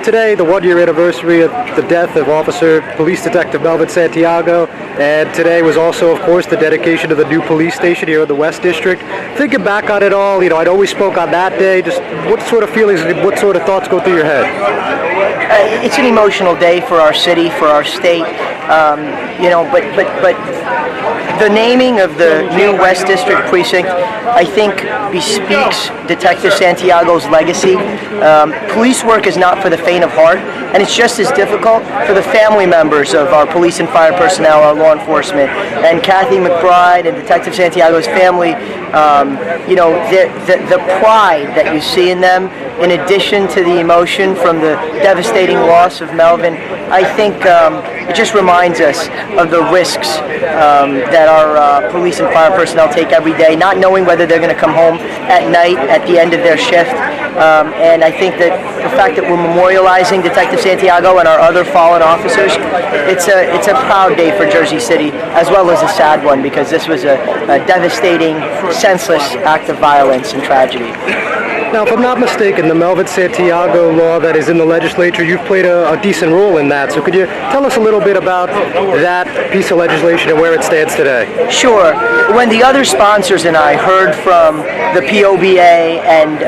today, the one-year anniversary of the death of Officer Police Detective Melvin Santiago, and today was also, of course, the dedication of the new police station here in the West District. Thinking back on it all, I know we spoke on that day. Just what sort of feelings, what sort of thoughts go through your head? It's an emotional day for our city, for our state. But the naming of the new West District precinct, I think, bespeaks Detective Santiago's legacy. Police work is not for the faint of heart, and it's just as difficult for the family members of our police and fire personnel, our law enforcement. And Kathy McBride and Detective Santiago's family, the pride that you see in them, in addition to the emotion from the devastating loss of Melvin, I think it just reminds us of the risks that our police and fire personnel take every day, not knowing whether they're going to come home at night at the end of their shift. And I think that the fact that we're memorializing Detective Santiago and our other fallen officers, it's a proud day for Jersey City, as well as a sad one, because this was a devastating, senseless act of violence and tragedy. Now, if I'm not mistaken, the Melvin Santiago law that is in the legislature, you've played a decent role in that. So could you tell us a little bit about that piece of legislation and where it stands today? Sure. When the other sponsors and I heard from the POBA and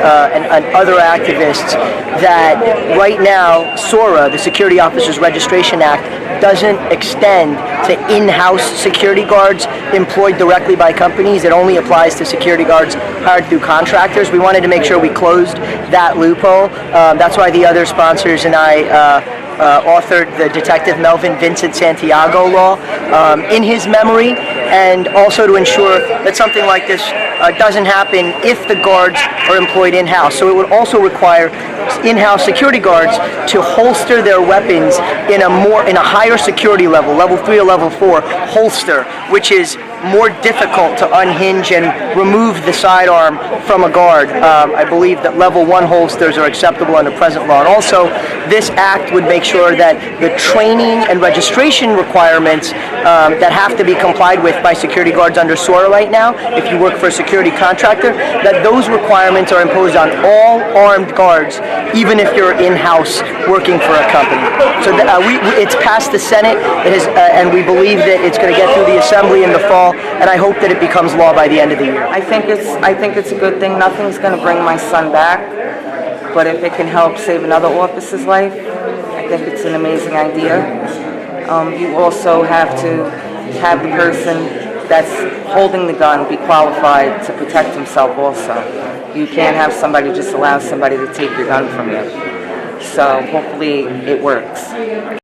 other activists that right now SORA, the Security Officers Registration Act, doesn't extend to in-house security guards employed directly by companies. It only applies to security guards hired through contractors. We wanted to make sure we closed that loophole. That's why the other sponsors and I authored the Detective Melvin Vincent Santiago law in his memory, and also to ensure that something like this doesn't happen if the guards are employed in-house. So it would also require in-house security guards to holster their weapons in a higher security level, level 3 or level 4 holster, which is more difficult to unhinge and remove the sidearm from a guard. I believe that level 1 holsters are acceptable under present law. And also, this act would make sure that the training and registration requirements that have to be complied with by security guards under SORA right now, if you work for a security contractor, that those requirements are imposed on all armed guards, even if you're in-house working for a company. So it's passed the Senate, and we believe that it's going to get through the Assembly in the fall, and I hope that it becomes law by the end of the year. I think it's a good thing. Nothing's going to bring my son back, but if it can help save another officer's life, I think it's an amazing idea. You also have to have the person that's holding the gun be qualified to protect himself also. You can't have somebody just allow somebody to take your gun from you. So hopefully it works.